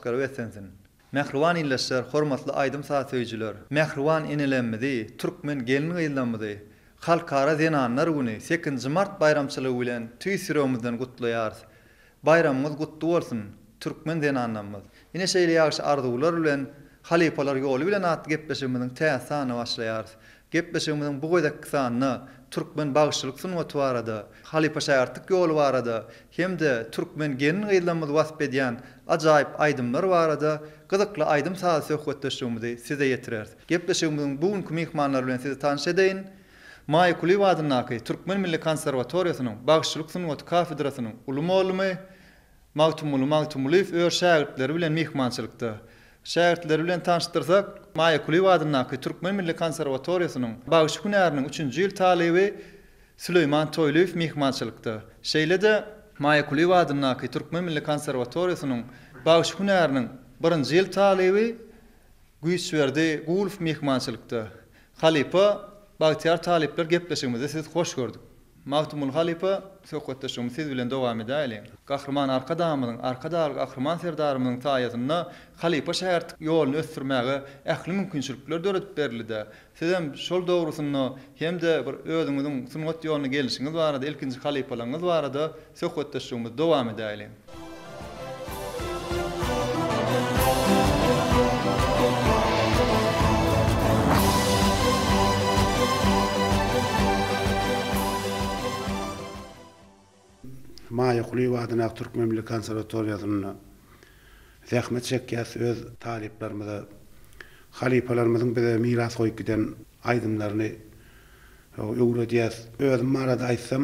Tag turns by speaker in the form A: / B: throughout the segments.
A: başykyry wesensin. Mehriwan illetler, hormatly aýdym saatçylar. Mehriwan inilenmedi, türkmen gelini ýyllanmady. Halkara zenanlar güni 8 mart bayramçylygy bilen tüýsüremizden gutlaýar. Bayramymyz gutly bolsun, türkmen zenanlarymyz. Ine şeýle ýagşy arzuwlar bilen, halipalar ýoly bilen at gepleşigimiziň täsany başlaýar. Gepleşigimiziň bu goýdak sanyny türkmen bagşylyk sunwaty barada, halipa şaýartyk ýoly barada, hemde türkmen gelini ýyllanmaz wasp edýän ajaýyp aýdymlar barada gyzykly aýdym saat söhbetleşigimizi size ýetirer. Gepleşigimiziň bugünkü mehmanlar bilen sizi tanış edeýin. Maýa Kuliýew adynaky Türkmen Milli Konserwatoriýasynyň bagşylyk sunwaty kafedrasynyň ulumolmy Magtumuliýew ör şägirdleri bilen mehmançylykda. Şägirdleri bilen tanışdyrsak, Maýa Kuliýew adynaky Türkmen Milli Konserwatoriýasynyň bagşylyk hünäriniň 3-nji ýyl talebi Süleyman Toýluýew mehmançylykda. Şeýle-de Maýa Kuliýew adynaky Türkmen Milli Konserwatoriýasynyň bagşylyk hünäriniň 1-nji ýyl talebi Güýsberdi Gulf mehmançylykda. Halipa Bagtyar talipler gepleşigimizde siz hoş gördük. Magtumul Halipa söhbetleşigimiz siz bilen dowam edäýin. Gahrman arkadamyň, arkadalyk gahrman serdarymyň taýatyna Halipa şähertlik ýoluny ösdürmäge ähli mümkinçilikler döretip berildi. Sizem şol dogrusyny hemde bir özüňiziň sunat ýoluny gelişiňiz barada, ilkinji halipalaryňyz barada söhbetleşigimiz dowam edäýin.
B: Maýa Kuliýew adynaky Türkmen Milli Konserwatoriýasynyň zähmet çekýäs öz taliplerimize, halipalarymyzyň bize miras goýup giden aýdymlaryny öwredýäs. Özüm barada aýtsam,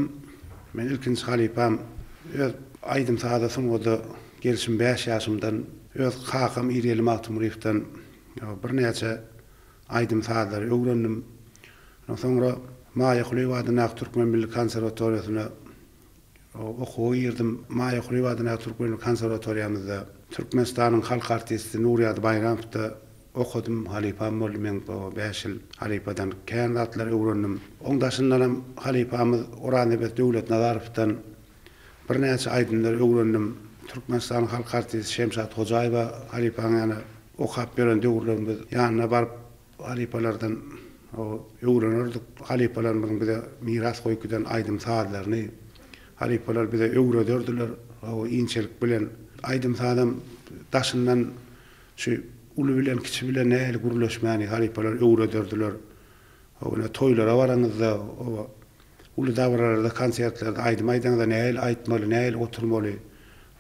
B: men ilkinji halipam öz aýdym saadasyň goda gelişim 5 ýaşymdan öz kakam İreli Magtumuliýewden bir näçe aýdym saadary öwrendim. Soňra Maýa Kuliýew adynaky Türkmen Milli Konserwatoriýasyna okuýardym. Maýa Kuliýew adynaky Türkmen Konserwatoriýamyzda Türkmenistanyň halk artisti Nuriýat Bayramowda okudum. Halipam boldy, men 5 ýyl halipadan kän zatlar öwrendim. Oňdaşyndan halipamyz Oranebet Döwlet Nazarowdan bir näçe aýdymlar öwrendim. Türkmenistanyň halk artisti Şemşat Hojaýewa halipanyny okap beren döwürlerimiz ýanyna baryp halipalardan öwrenirdik. Halipalarymyzyň bize miras goýup giden aýdym saatlaryny halipalar bize öwrederdiler. O inçelik bilen aýdym saadam daşyndan şu uly bilen kiçi bilen näle guruluşmagy halipalar öwrederdiler. Ona toýlara baraňyzda, o uly dawralarda, konsertlarda aýdym aýdanda näle aýtmaly, näle oturmaly.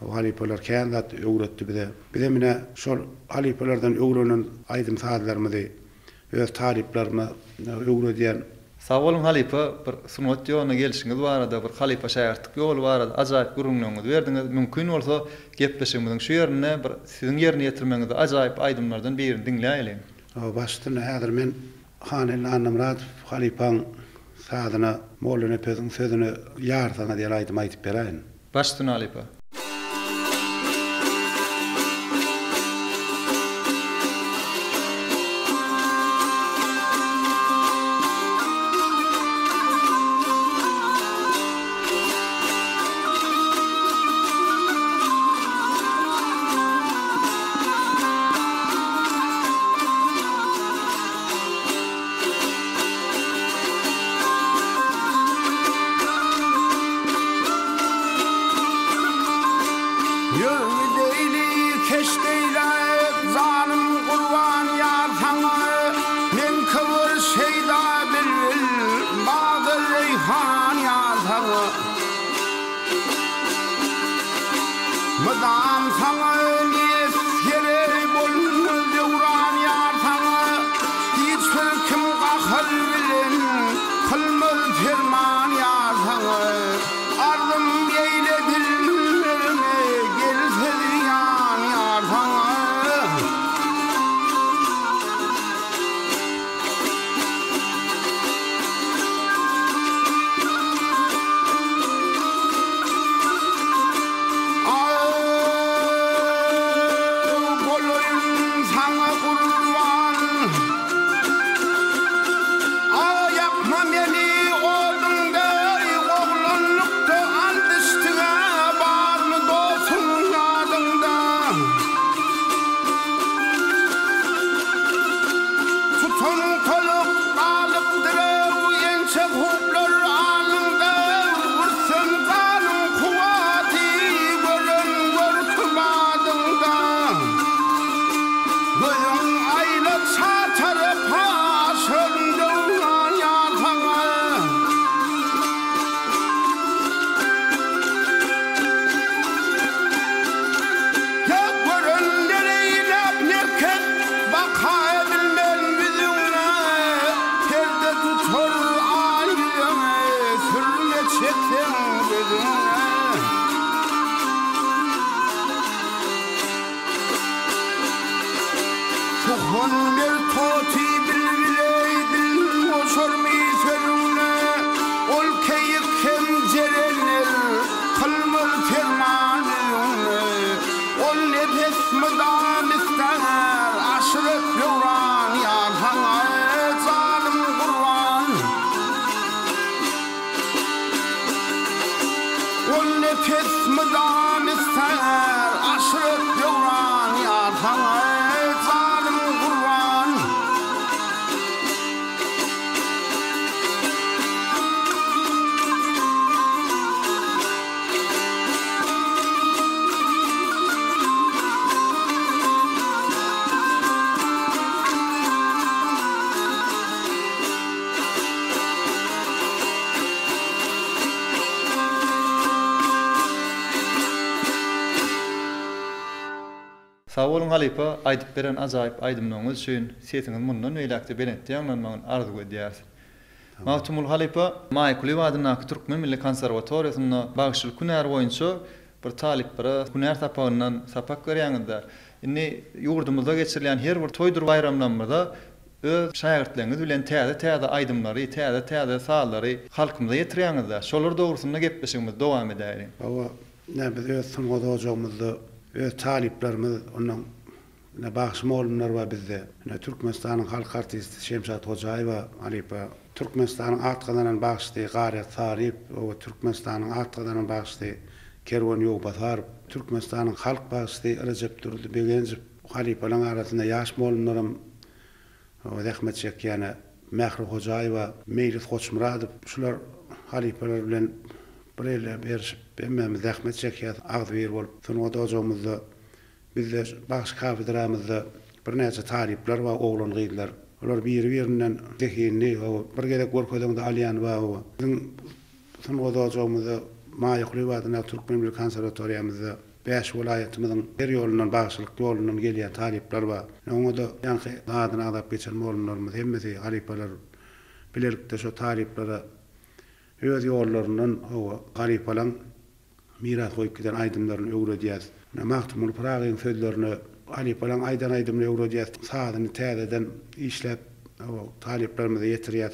B: O halipalar kän zat öwretdi bize. Bize mine şol halipalardan öwrenen aýdym saatlarymyzy öz taliplerime öwredýän.
A: Sağ olun halipa, bir sunat ýoluny gelişiňiz barada, bir halipa şähertlik ýoly barada ajaýyp gurulmaňyzy berdiňiz. Mümkin bolsa gepleşigimiziň şu ýerine bir siziň ýerine ýetirmeňizi ajaýyp aýdymlardan birini dinläýin.
B: Başdan häzir men Hanel Annamrat halipaň saadyna Mollany Peziň sözüni ýarsaňa diýip aýdym aýtyp beräýin.
A: Başdan halipa.
B: Aman bir toti bilbiley o sormi sönüne ol keyik kencerenel kalmır termanine ol nefes mıdam ister aşırıp yoran yanhana zalim kurban ol nefes mıdam ister aşırıp yoran yanhana zalim kurban
A: Sağ olun Halipa, aýdyp beren ajaýyp aýdymlaryňyz üçin sesiňiz mundan öýlekde beretdi ýanlanmagyny arzu edýäs. Mawtumul Halipa, Maýkuly wadynaky Türkmen Milli Konserwatoriýasyna bagşyl günär boýunça bir talip bir günär tapagyndan sapak görýäňizde, indi ýurdumyzda geçirilen her bir toýdur bayramlarynda öz şaýagirtleriniz bilen täze aýdymlary, täze sallary halkymyza ýetirýäňizde, şolar dogrusynda gepleşigimiz dowam edäri.
B: Baba, ne biz öz sunmada hocamızda öz taliplerimiz onun ne bağışma oğlumlar var bizde. Ne Türkmenistan'ın halk artisti Şemşat Hocaýewa Halipa, Türkmenistan'ın atqadanan bağıştı Garet Sarip, o Türkmenistan'ın atqadanan bağıştı Kerwan Ýowbatar, Türkmenistan'ın halk bağıştı Recep Durdy Begenjip Halipalaryň arasynda ýaşma oğlumlarym o rahmet çekýän Mähri Hocaýewa, Meylis Hoçmuradow, şular Halipalar bilen Burayla berişip, emmemiz rahmet çekýär, agdyr bolup, sunmada hocamyzda, bizde baş kafedramyzda bir näçe talipler we oglan gyýdylar. Olar biri-birinden zehirli, bir gerek gorkoýda alýan we biziň sunmada hocamyzda Maýkuly wadyna Türkmen Milli Konserwatoriýamyzda 5 vilayetimiziň her ýolundan bagşylyk ýolundan gelýän talipler we oňa da ýanky adyny adap geçen molunlarymyz hemmesi halipalar bilerikde şo taliplere öz ýollaryndan o Halipalan miras goýup giden aýdymlaryny öwredýäs. Mahtumul Pragyň sözlerini Halipalan aýdan aýdymly öwredýäs. Sadyny täzeden işläp o taliplerimize ýetirýäs.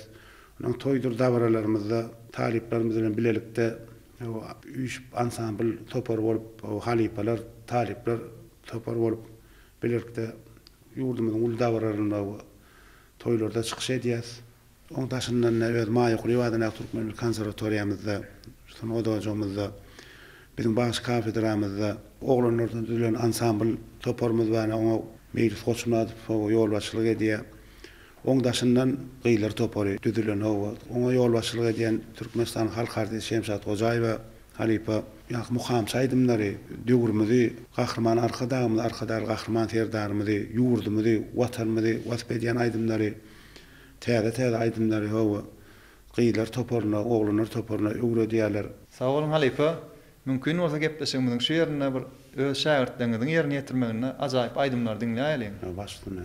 B: Onuň toýdur dawralarymyzda taliplerimiz bilen bilelikde o üç ansambl topar bolup o Halipalar, talipler topar bolup bilelikde ýurdumyzyň ul dawralarynda toýlarda çykyş edýäs. Oň taşyndan öz Maýkuly wadyna Türkmen Konserwatoriýamyzda, sunmada hocamyzda, bizim baş kafedramyzda oglanlardan düzülen ansambl toparmyz bar, oňa Meylis Hoçmuradow ýolbaşçylyk edýär. Oň taşyndan gyýlar topary düzülen oňa ýolbaşçylyk edýän Türkmenistan halk artisti Şemşat Hocaýewa Halipa ýa muham saýdymlary, döwürmizi, gahrman arkadar gahrman serdarymyzy, ýurdumyzy, watanymyzy wasp edýän aýdymlary täze aýdymlary gyýlar toparyna, oglanlar toparyna öwredýärler.
A: Sağ olun Halipa, mümkin bolsa gepleşigimiziň şu ýerine bir öz şagirdleriňiziň ýerine ýetirmegine ajaýyp aýdymlar diňläýäliň.
B: Başlyna.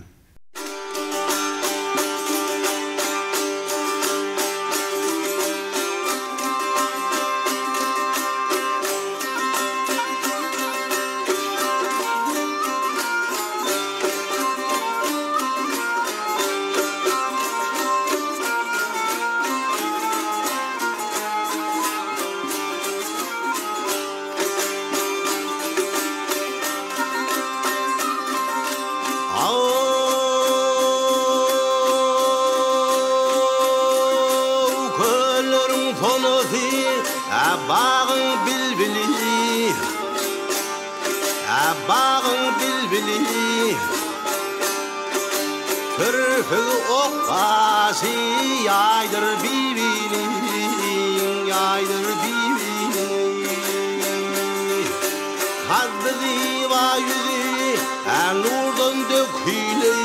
C: Türkü oqasi yaydır bibini, yaydır bibini. Haddi va yüzü nurdan döküyle,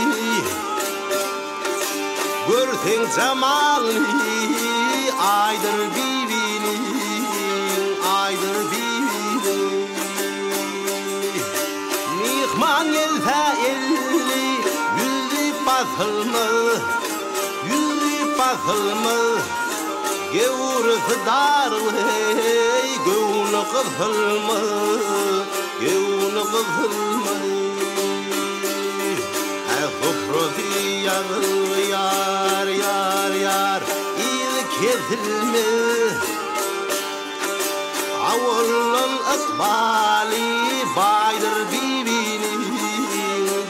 C: görsen zamanı aydır bibini, aydır bibini. Mihman gelse elli yüzü basılma, gevurası darlı, gevunu kızılma, gevunu kızılma. Sofrası yar yar yar il kesilme awallan akbali baydır bibini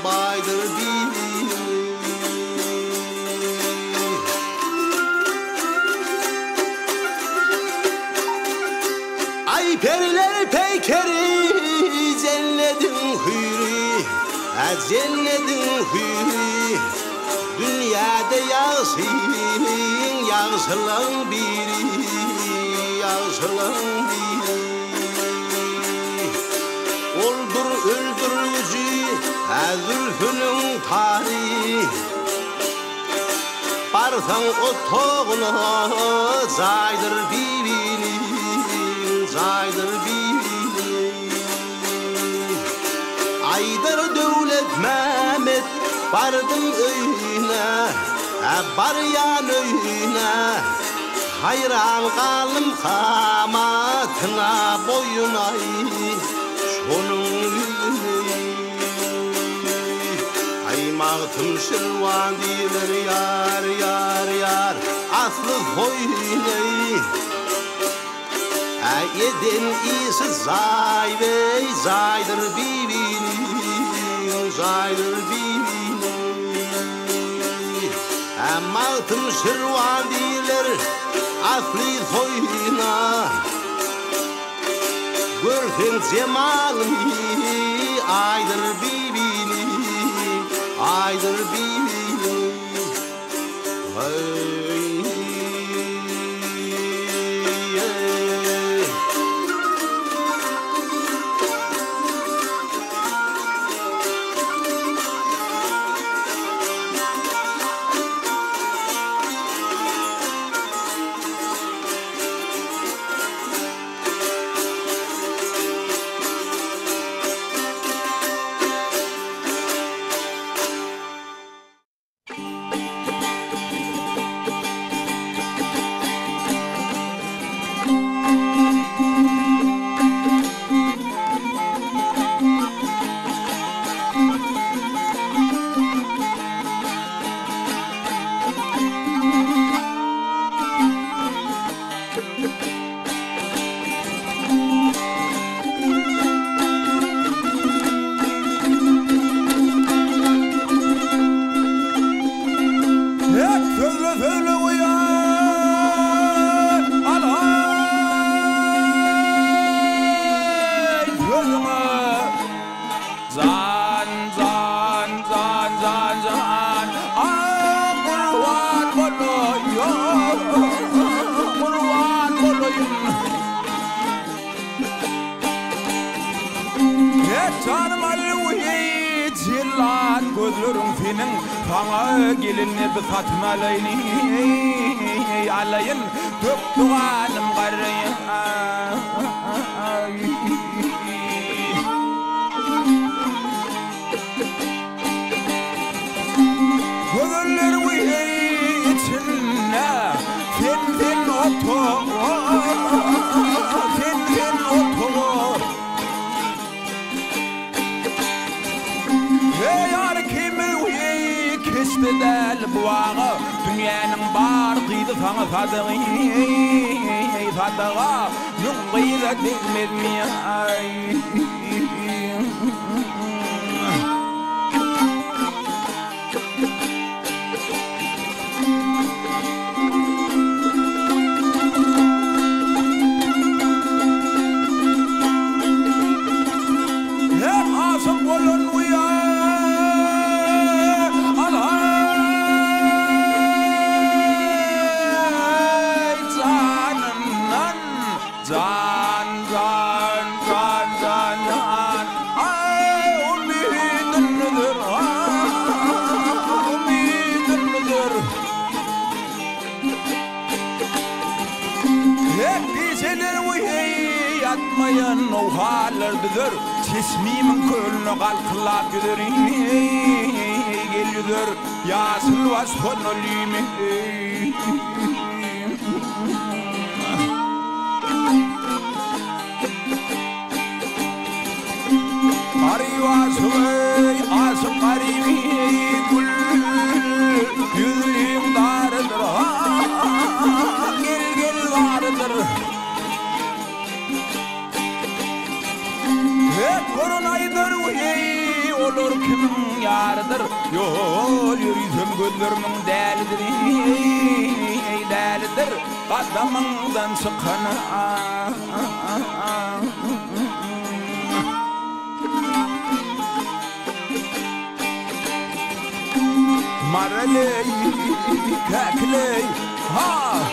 C: baydır bibini ay periler peykeri cennetin hürri cennetin hürri dünyada yağsın yağsılan biri yağsılan biri oldur öldürücü zülfünün tarihi barsan o toğuna zaydır birbirini zaydır birbirini Aydar Devlet Mehmet bardım öyüne bar yan öyüne hayran kalım kamatına boyuna şonun yüzüne aymağıtım şırvan diler yar yar yar aslı boyuna Yedin iyisi zayvey zaydır birbirini zaydır birbirini Mağtım şırvan diler asli soyuna Görsen cemalini aydır birbirini aydır birbirini
D: Gözlerim senin sana gelinle bir katmalayni alayın tök duanım garayın Gözlerim içinde sen otur sen otur Kesbedel buağı dünyanın bar kıydı sana fadığı fadığa Yung kıyda değmez mi ay Hep asık olun uyan Yatmayan o hallerdidir Çesmimin kölünü kalkılap gider Gelidir Yasıl vasfon ölüyüm Arı vasfı asım garimi gül yarıdır yol yürüsem gözlerimin delidir delidir kadamından çıkanı maraley kakley ha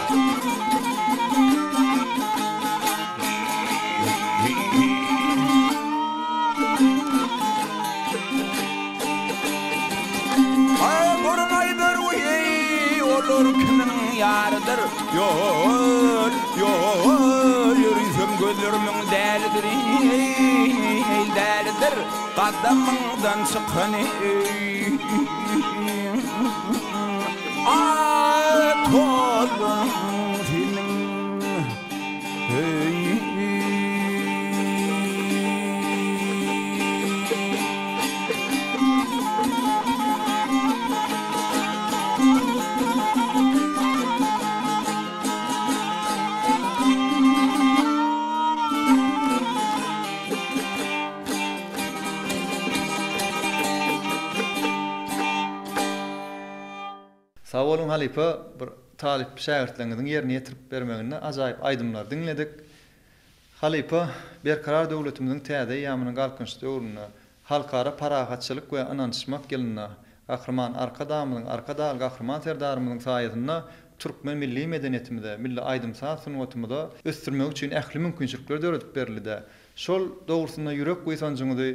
D: olur kimin yarıdır yol yürüsem gözlerimin delidir delidir kadamından çıkanı tolun senin
A: Sağ olun halife, bir talip şagirdleriňiziň ýerine ýetirip bermegine ajaýyp aýdymlar dinledik. Halife, berkarar döwletimiziň täze ýamynyň galkynç döwrüne halkara parahatçylyk we ynançmak geline gahrman arkadamyň arkadaly gahrman serdarymyň saýatynda türkmen milli medeniýetimizde, milli aýdymsat sunwatymyzda ösdürmek üçin ähli mümkinçilikler döretip berildi. Şol dogrusyna ýürek goýsanjyňyzy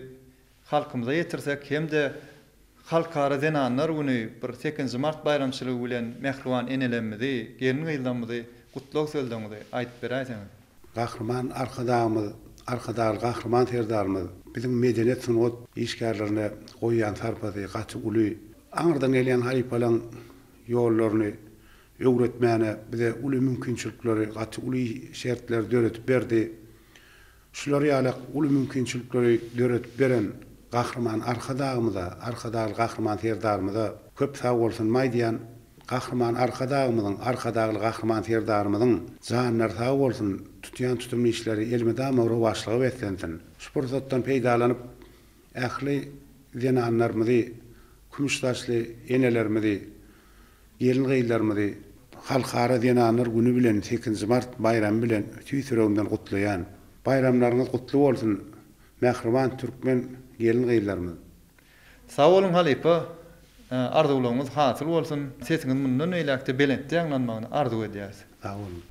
A: halkymyza ýetirsek hem-de halkara denanlar güni bir 8 mart bayramçylygy bilen mehriwan enelenmedi, gelin gyldanmady, gutluk sözleňizi aýdyp berýärsiňiz.
B: Gahrman arkadaly gahrman serdarymyz bizim medeniýet sunwat işgärlerine goýýan sarpady gaçy uly aňyrdan gelýän haýpalaň ýollaryny öwretmäne bize uly mümkinçilikleri gaçy uly şertler döretip berdi. Şulary ýaly uly mümkinçilikleri döretip beren gahrman arkadaly gahrman serdarymyza köp sag bolsun maýdýan gahrman arkadaly gahrman serdarymyzyň janlar sag bolsun tutýan tutumly işleri elmede amawra başlygy etsensin. Şu pursatdan peýdalanyp ähli denanlarymyzy, kümüşdaşly enelerimizi, gelin gyllarymyzy halkara denanlar güni bilen 8 mart bayram bilen tüýsüregimden gutlaýan. Bayramlaryňyz gutly bolsun mehriban türkmen gelin gyllarymyz.
A: Sağ olun halife, arzuwlaryňyz hasyl bolsun. Sesiňiz mundan eýlekde belentde ýanglanmagyny arzu edýäs.
B: Sağ olun.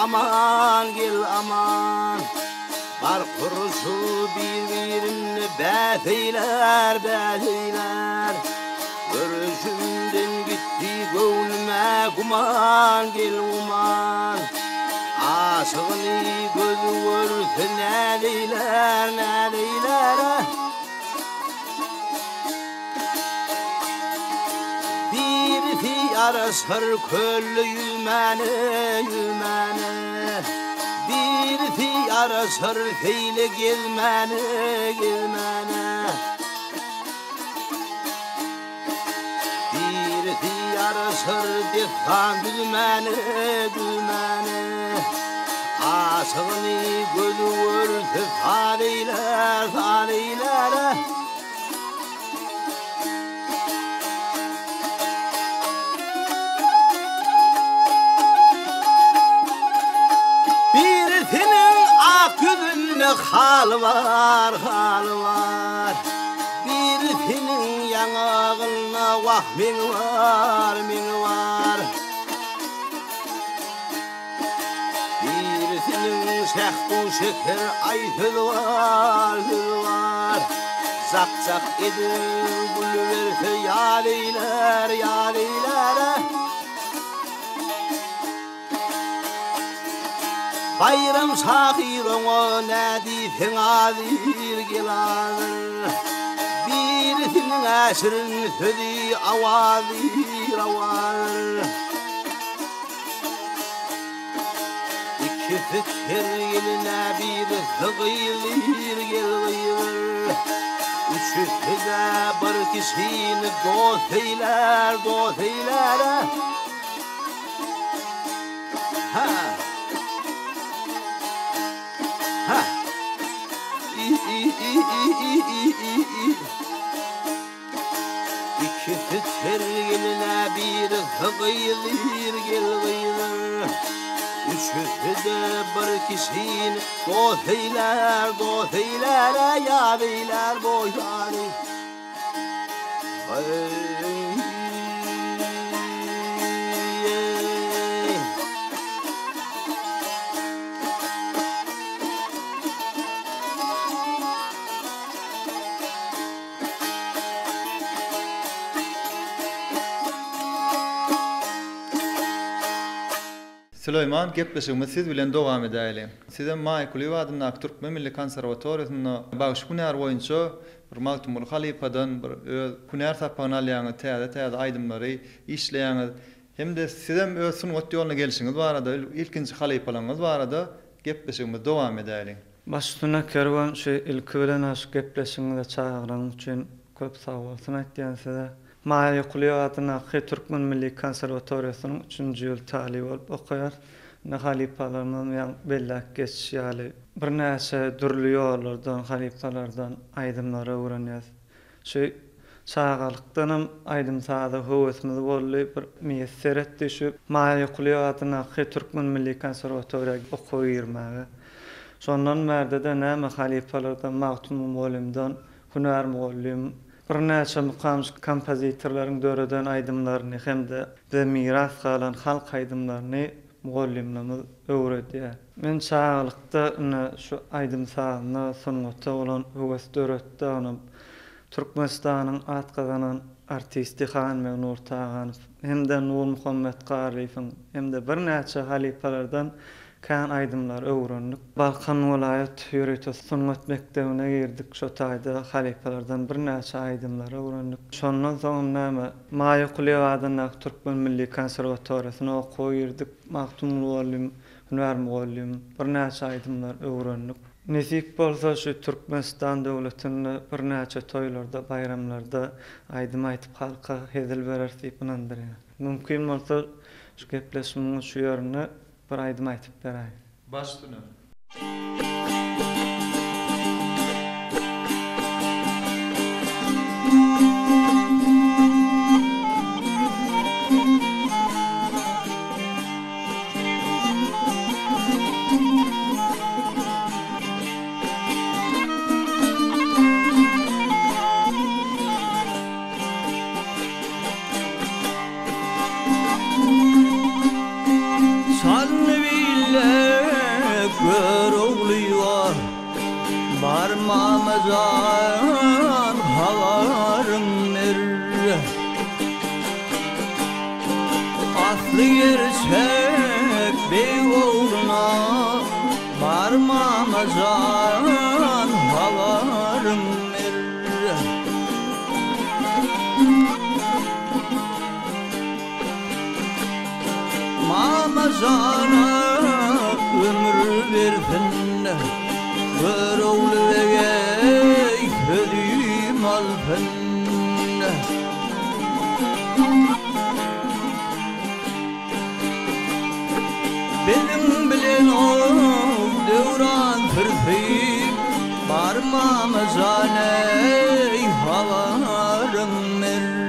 C: Aman gel aman bar kurusu birbirini bäteyler görüşümden gitti gönlüme guman gel uman aşığını gözü görse nedeyler bir fiyara sar köllü yümene bir fiyara sar feyle gelmene bir fiyara sar defan gülmene aşığını gözü görse fareyler hal var bir senin yanağına vahmin var bir senin şehdu şeker aytıl var zak edin gül verse yâleyler bayram şahiroňa nädi feňadir gelar bir Senin aşırın sözi avazı ravar İki fikir yeline bir hıgıylir gelir Üçü de bir kişini dost eyler Ha Ha İki fikir yeline bir hıgıylir gelir Üçü de bir kişinin dost eyler ya beyler boyları
A: Süleyman gepleşigimiz siz bilen dowam edäýeli. Sizem Maý Kuliýew adynda Türkmen Milli Konserwatoriýasyna bagyş hünär boýunça bir Magtumul Halipadan bir hünär tapagyny alýaňy täze aýdymlary işleýäňiz. Hemde sizem öz sungat ýoluna gelişiňiz barada ilkinji halipalaryňyz barada gepleşigimiz dowam edäýeli.
E: Başlyna kerwan şu ilki bilen aş gepleşiňize çağıran üçin köp sag bolsun aýtýansyda. Maý Kuliýew adyna Türkmen Milli Konserwatoriýasynyň 3-nji ýyl talim bolup okaýar. Halipalaryň ýa bellek geçiş ýaly bir näçe dürli ýollardan, halipalardan aýdymlary öwrenýär. Şu çağalykdanam aýdym sahada höwesimiz boldy bir meýesser etdi şu Maý Kuliýew adyna Türkmen Milli Konserwatoriýasyna okuw ýermäge. Şondan merde de näme halipalardan Magtum Mollymdan hünär muallim bir näçe mukam kompozitorlaryň döreden aýdymlaryny hem-de miras galan halk aýdymlaryny muallimlerimiz öwredýär. Men çağalykda şu aýdym sahanyna sungatda bolan höwes döretde onu Türkmenistanyň atgazanan artisti Xan Megnur Tağanow hem-de Nur Muhammed Garifyň hem-de bir näçe halipalardan kan aýdymlar öwrendik. Balkan welaýat ýöretis sungat mekdebine girdik. Şo taýda halipalardan bir näçe aýdymlar öwrendik. Şondan soň näme Maý Kuliýew adyna Türkmen Milli Konserwatoriýasyna okuw ýerdik. Magtum muallim, hünär muallim bir näçe aýdymlar öwrendik. Nesip bolsa şu Türkmenistan döwletinde bir näçe toýlarda, bayramlarda aýdym aýtyp halka hedil berer diýip inandyrýar. Mümkin bolsa şu gepleşmemiň şu ýerine bir aýdym aýtyp beräýin.
A: Başlyna.
D: Barmamazan havarım er Aslı gerçek bir oğluna Barmamazan havarım er Mamazana ömür versin Gör oğlu vegey hödüm alpen Benim bilen o devran tırfip Barmamazaney havarım er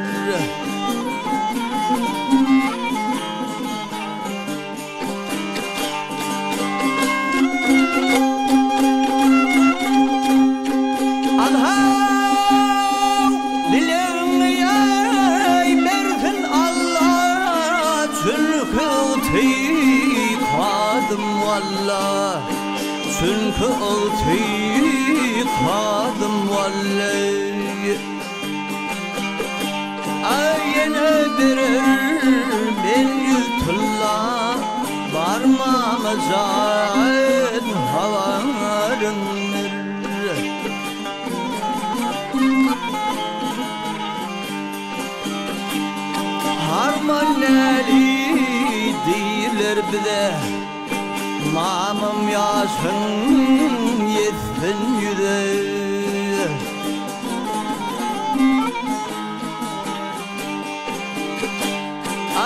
D: Çünkü ıltıkadım vallahi Ayene birer ben yutullah Barmamazan havarındır
C: aman eli değiller bile namım yaşın yetsin yüde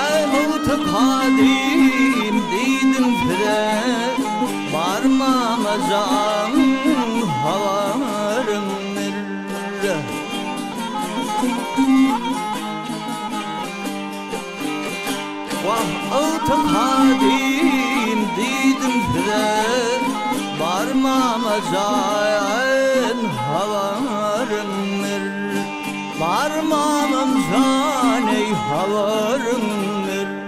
C: ay mutlu kadim dedim fire varmama can havarım nere vah mutlu kadim dedim fire varmama can havarım nere varmamam can ey havarım nere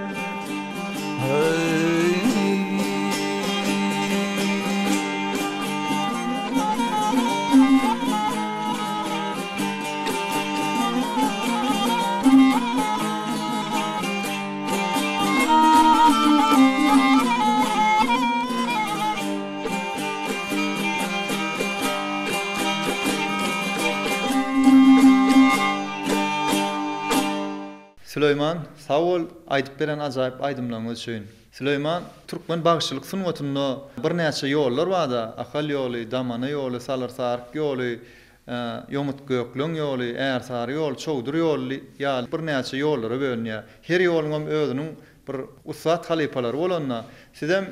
A: Süleyman, sağ ol, aydıp beren ajaýyp aýdymlaryňyz üçin. Süleyman, Türkmen bagşylyk sunwatyny bir näçe ýollar barda, akal ýoly, damana ýoly, salarsark ýoly, ýomut göklüň ýoly, ärsar ýol, çowdur ýoly, ýa bir näçe ýollara bölünýär. Her ýoluň özüniň bir usat halypalary bolanna, sizem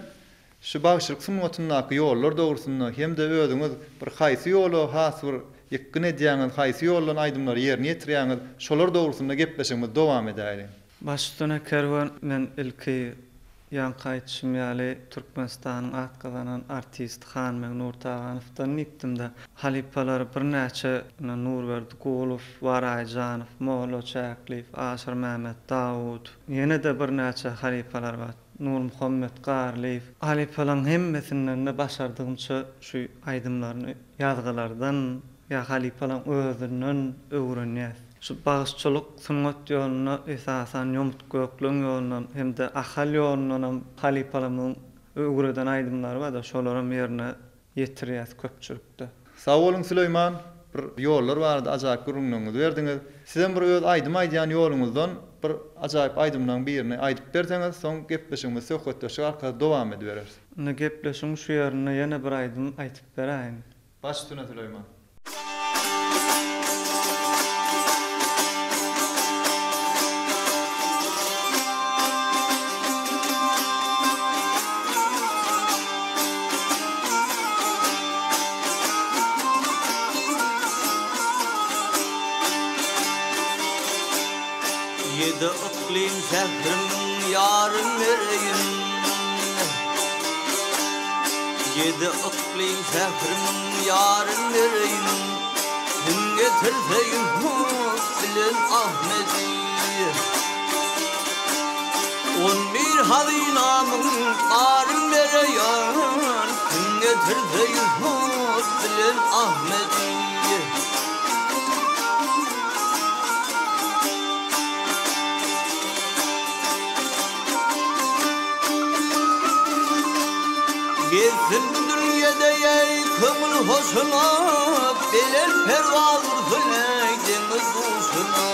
A: şu bagşylyk sunwatynyňky ýollar dogrusyny hem-de özüňiz bir haýsy ýolu, has bir ýekkin edýäňiz haýsy ýollan aýdymlary ýerine ýetirýäňiz, şolar dogrusyna gepleşigimiz dowam edäýin.
E: Başlygyna kerwan men ilki ýanky aýtşym ýaly Türkmenistanyň atgazanan artist Hanmeg Nurtaganowdan nitdimde halypalar bir näçe Nurberdi Golow, Waraýjanow, Molo Çäkliw, Aşyr Mämet Dawud, ýene de bir näçe halypalar bar. Nur Muhammed Garliýew. Halypalaryň hemmesinden de başardygymça şu aýdymlaryny ýazgylardan ya halypalan özünden öwrenýär. Şu bagysçylyk sungat ýoluny esasan ýomut göklüň ýolundan hem-de ahal ýolundan halypalaryň öwreden aýdymlary bar da şolaryň ýerine ýetirýär köpçülikde.
A: Sağ olun Süleyman, bir ýollar bardy, ajaýyp gürrüňňizi berdiňiz. Sizem bir öz aýdym aýdýan ýoluňyzdan bir ajaýyp aýdymlaryň birini aýdyp berseňiz, soň gepleşigimiz söhbetdeşik arkada dowam edibereriz.
E: Ne gepleşiň şu ýerine ýene bir aýdym aýtyp beräýin.
A: Baş üstüne Süleyman.
C: Yedi iklim şehrim yarın vereyim Yedi iklim şehrim yarın vereyim Gün getirseyim bilen Ahmet'i 11 hazinamın arın vereyim Gün getirseyim bilen Ahmet'i Gezsin bu dünyada ey kömül hoşuna Belen pervazırsın ey deniz kuşuna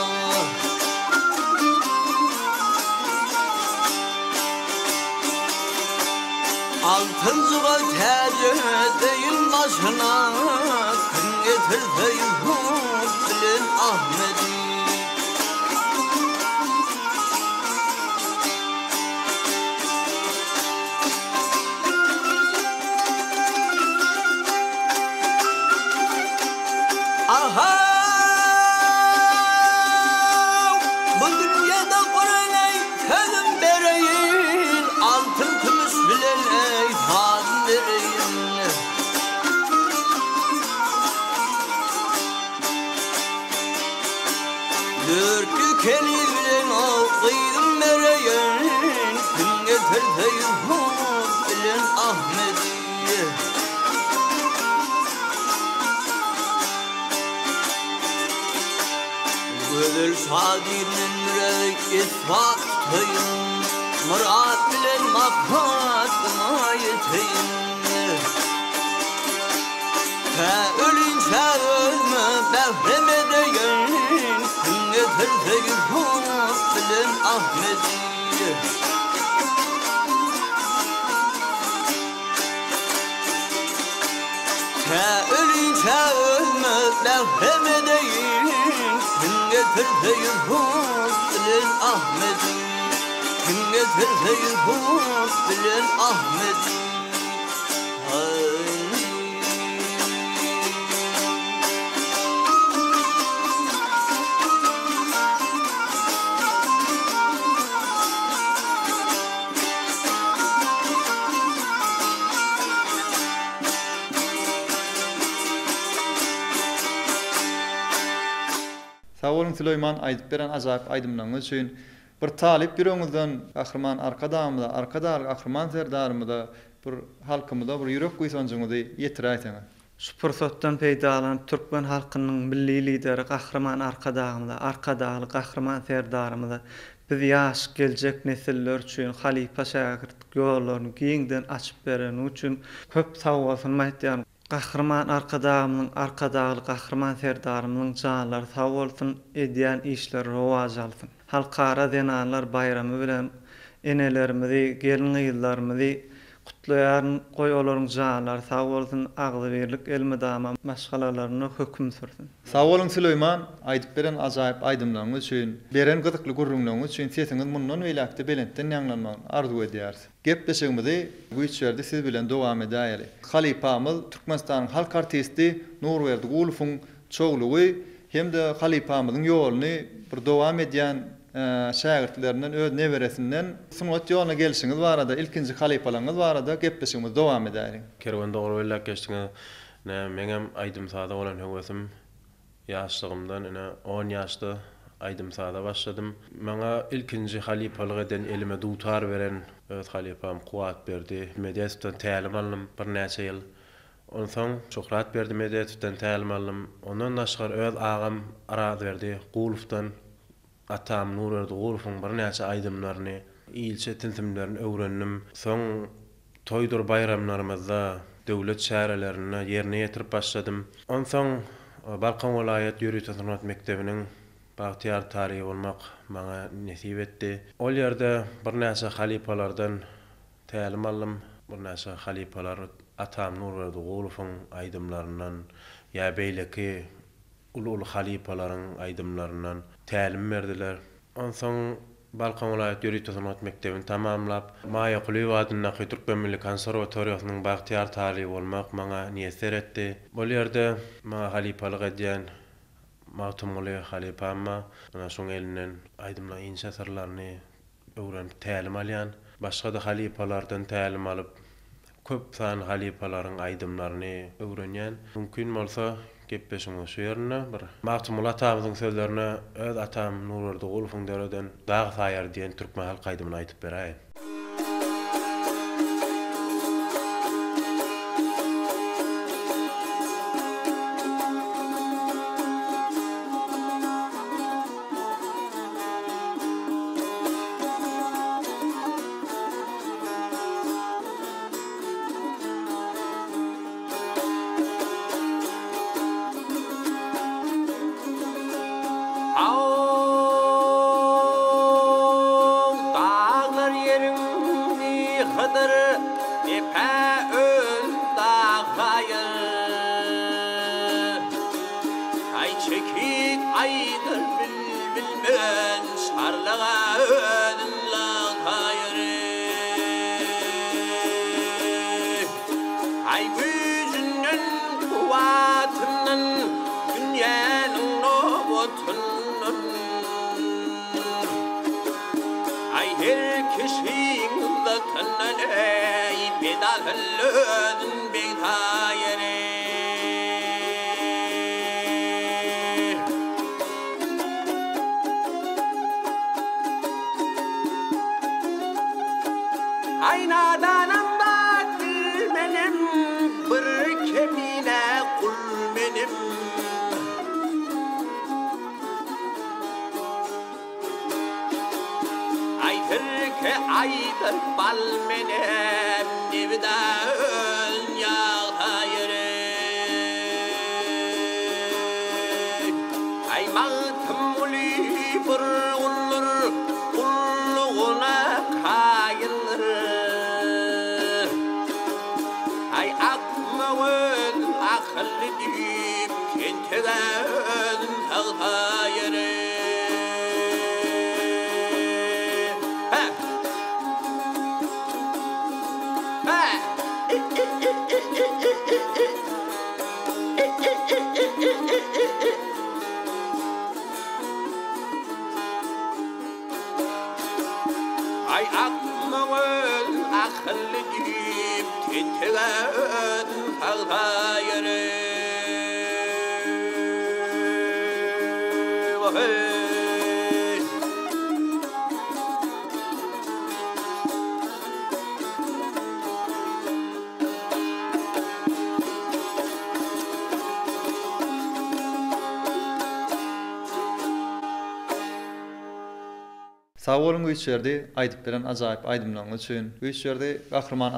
C: Altıncığa tece değil başına Gün getirseyin bilen Ahmet'i Bu dünyada koranay sözüm bereyin Altın kümüş bilen ey fazıl vereyin Dört ülkeni bilen o kıydım vereyin Gün getirseyin bilen Ahmet'i Gözül şadirinin mürek isfaktayım Murat bilen maksadıma yeteyim Ölünçe ölme behrem edeyim Gün tırtayı bilen Ahmediye ölünce ölmekler hem edeyin kim getirdeyin bilen Ahmediye kim getirdeyin bilen Ahmediye
A: Sağ olun Süleyman, aydyp beren azap aydymlaryňyz üçin. Bir talip bir öňüzden Gahrman arkadamda, arkadal Gahrman serdarymda, bir halkymyda bir ýürek guýsanjyňyzy ýetiräýsiňiz.
E: Şu pursatdan peýdalan Türkmen halkynyň milli lideri Gahrman arkadamda, arkadal Gahrman serdarymda biz ýaş geljek nesiller üçin halipa şagirt ýollaryny giňden açyp beren üçin köp sawgalyny aýtýan Gahrman arkadamyň arkadaly Gahrman serdarymyň janlary sag bolsun, edýän işler rowaj alsyn. Halkara denanlar bayramy bilen enelerimizi, gelin ýyllarymyzy kutlaýan goý olaryň janlary sag bolsun, agzybirlik elmedama maşgalalaryna hökm sürsin.
A: Sağ olun Süleyman, aydyp beren ajaýyp aýdymlaryňyz üçin, beren gyzykly gurrunlaryňyz üçin sesiňiz mundan welakda belentden ýanglanmagy arzu edýäris. Gepleşigimizi güýçlerde siz bilen dowam edäýäli. Halipamyz Türkmenistanyň halk artisti Nurberdi Gulufoň çoğlugy hemde halipamyzyň ýoluny bir dowam edýän şagirtlerinden öz neberesinden sunuat ýoluna gelişiňiz barada, ilkinji halipalaryňyz barada gepleşigimiz dowam edäýäli.
F: Kerwanda gorwellak geçdiňiz. Meňem aýdym sada bolan höwesem ýaşlygymdan 10 ýaşda aýdym sada başladym. Maňa ilkinji halipalyk eden elime dutar beren öz halipam kuwat berdi. Mediasdan tälim aldım bir näçe ýyl. Ondan soň şöhrat berdi mediasdan tälim aldım. Ondan başgar öz agam arad berdi. Gulufdan atam Nurberdi Gulufoň bir näçe aýdymlaryny, ilçe tintimlerini öwrendim. Soň toýdur bayramlarymyzda döwlet şäherlerine ýerine ýetirip başladym. Ondan soň Balkan vilayet ýürüýte sanat mektebiniň bagtyar taryhy bolmak maňa nesip etdi. Ol ýerde bir näçe halipalardan tälim aldım. Bir näçe halipalar atam Nurberdi Gulufoň aýdymlaryndan ýa beýleki ulu halipalaryň aýdymlaryndan tälim berdiler. Ondan soň Balkan vilayet ýürüýte sanat mektebini tamamlap, Maýa Kuliýew adyny Türkmen Milli Konserwatoriýasynyň bagtyar talyhy bolmak maňa niýet etdi. Bol ýerde maňa halipalyk edýän Mawtumly halipamma ana şoň elinden aýdymlar inşa sırlaryny öwrenip tälim alýan. Başga da halipalardan tälim alyp köp san halipalaryň aýdymlaryny öwrenýän. Mümkin bolsa gepleşiňiz şu ýerine bir Mawtumly atamyzyň sözlerine öz atam Nurberdi Gulufoň dereden dag saýar diýen türkmen halk aýdymyny aýtyp berýär.
C: titredim sağta yere. Ay akmağın akıllıcıyım titredim sağta yere.
A: Sağ olun güýçlerde aýdyp beren ajaýyp aýdymlaryň üçin. Güýçlerde gahrman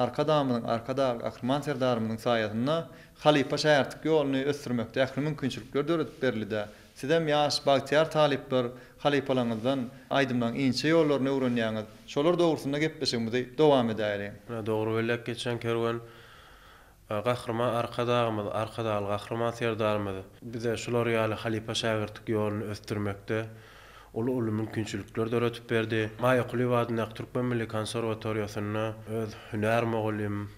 A: arkada gahrman serdarymyň saýatynda halipa şähertlik ýoluny ösdürmekde ähli mümkinçilikler döretip berildi. Sizem ýaş bagtyar talipler halipalaryňyzdan aýdymlaryň inçe ýollaryny öwrenýäňiz. Şolar dogrusyna gepleşigimizi dowam edäýäris.
F: Dogry welek geçen kerwen gahrman arkada gahrman serdarymyz. Bize şolar ýaly halipa şähertlik ýoluny ösdürmekde ulu mümkinçilikler döretip berdi. Maýakuly wadyna Türkmen Milli Konserwatoriýasyna öz hünär mogulim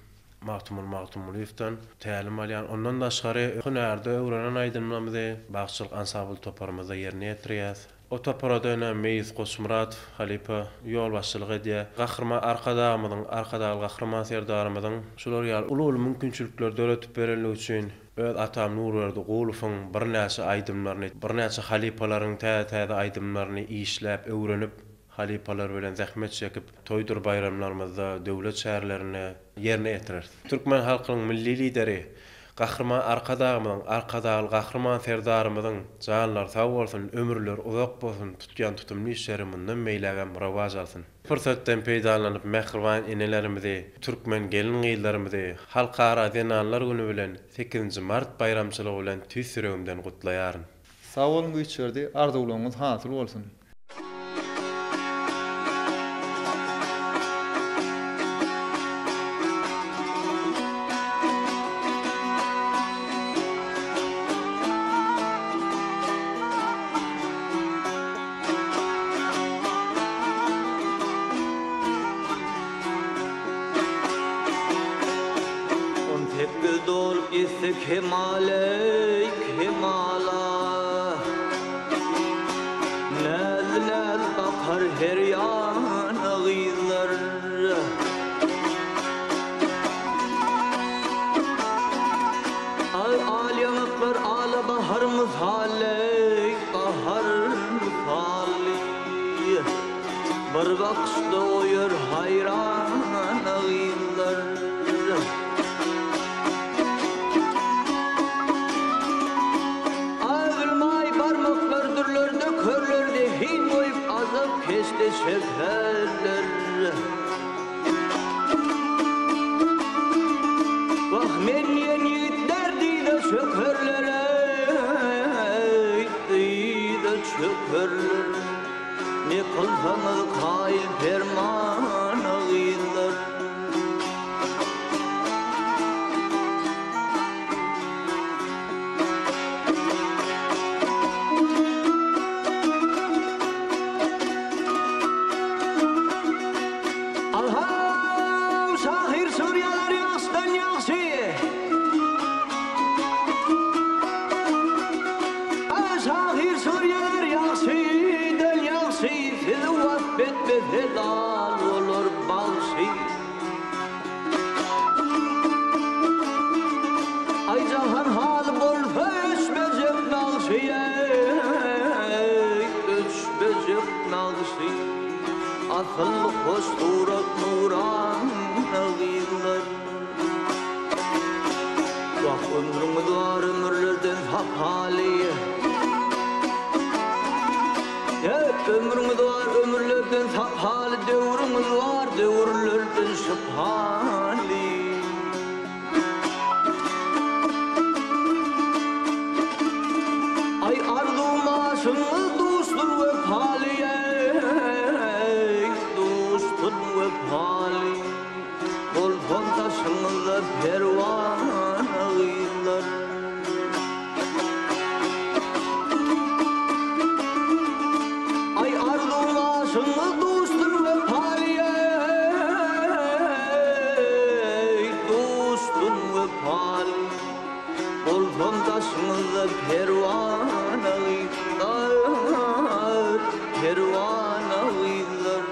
F: Magtumulyewdan tälim alýan. Ondan daşgary hünärde öwrenen aýdymlarymyzy bagçylyk ansambl toparymyzda ýerine ýetirýäs. O toparada Meýiz Goşmurat halipa ýol başçylyk edýär. Gahrman arkadaly gahrman serdarymyzyň şolar ýaly ulu mümkinçilikler döretip beriligi üçin öz atam Nurwerdi Guluwyň birnäçe aýdymlaryny, birnäçe halipalaryň täze aýdymlaryny işläp, öwrenip, halipalar bilen zähmet çekip, toýdur bayramlarymyzda döwlet şäherlerine ýerine ýetirer. Türkmen halkynyň milli lideri gahrman arkadaly gahrman serdarymyzyň janlar sag bolsun, ömürler uzak bolsun, tutgan tutumly işlerimden meýlegem rawaj alsyn. Fürsatdan peýdalanyp Mehrwan enelerimizi, Türkmen gelin gyýlarymyzy halkara denanlar güni bilen 8 mart bayramçylygy bilen tüýsüregimden gutlaýaryn.
A: Sağ olun güýçlerde arzuwlaryňyz hasyl bolsun.
C: Kemala Nel bakar her yana gıylar Al yanaklar ala bahar mızhali Bahar mızhali Bir bakışta oyur hayran gıylar Keşke şekerler Bak men yeni derdi de şekerler Eydi de şekerler Ne kılsamız kayıl ferman ağıylar Helal olur balşi Ay cahan hal bol höşmecek nalşi Höşmecek nalşi Akıllı hoş durak nuran nalgiylar Bak ömrümü var ömürlerden hak hali Ömrümüz var ömürlerden hali devrimiz var devrlerden şıphali Ay arzumasınız dostur ve pali Dostur ve pali Bol fontaşınızda pervan ağıylar kervan ağıylar.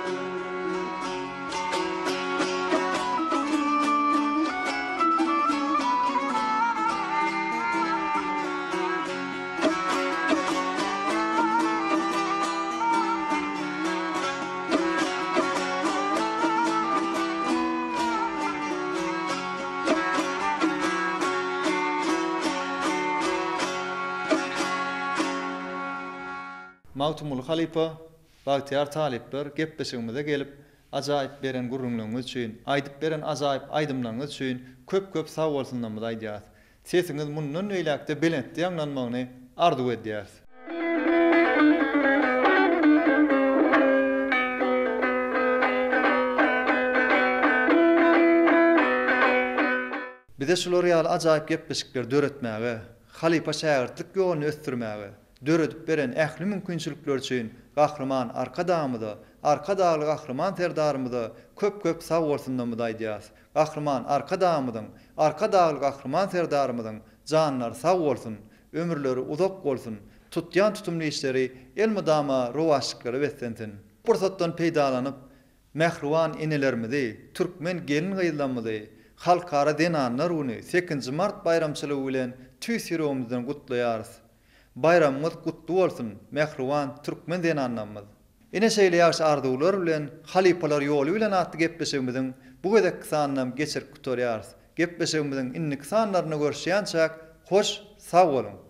A: Mawtumul Halipa, Bagtyar Talipler gepleşigimizde gelip ajaýyp beren gurrunlygyňyz üçin, aýdyp beren ajaýyp aýdymlaryňyz üçin köp sag bolsunlarymyz aýdýar. Sesiňiz mundan öýlekde belentdi ýanlanmagyny arzu edýär. Bize şular ýaly ajaýyp gepleşikler döretmäge, Halipa şähertlik ýoluny ösdürmäge, döredip beren ähli mümkinçilikler üçin gahrman arka dagly gahrman terdarymyza köp sag bolsunlarymyz aýdýar. Gahrman arka dagly gahrman terdarymyzyň janlary sag bolsun, ömürleri uzak bolsun, tutýan tutumly işleri elmydama rowaşlyklary beslensin. Pursatdan peýdalanyp Mehruwan enelerimizi, türkmen gelin gyýlanmyzy, halkara denanlar uny 8 mart bayramçylygy bilen tüýsirewimizden gutlaýarys. Bayramymyz gutly bolsun, Mehruwan türkmen denanlarymyz. Ine şeýle ýaşy arzuwlar bilen halipalar ýoly bilen atdy gepleşigimiziň bu gedek sanyny geçirip gutarýarys. Gepleşigimiziň innik sanlaryny görüşýänçä hoş, sag bolun.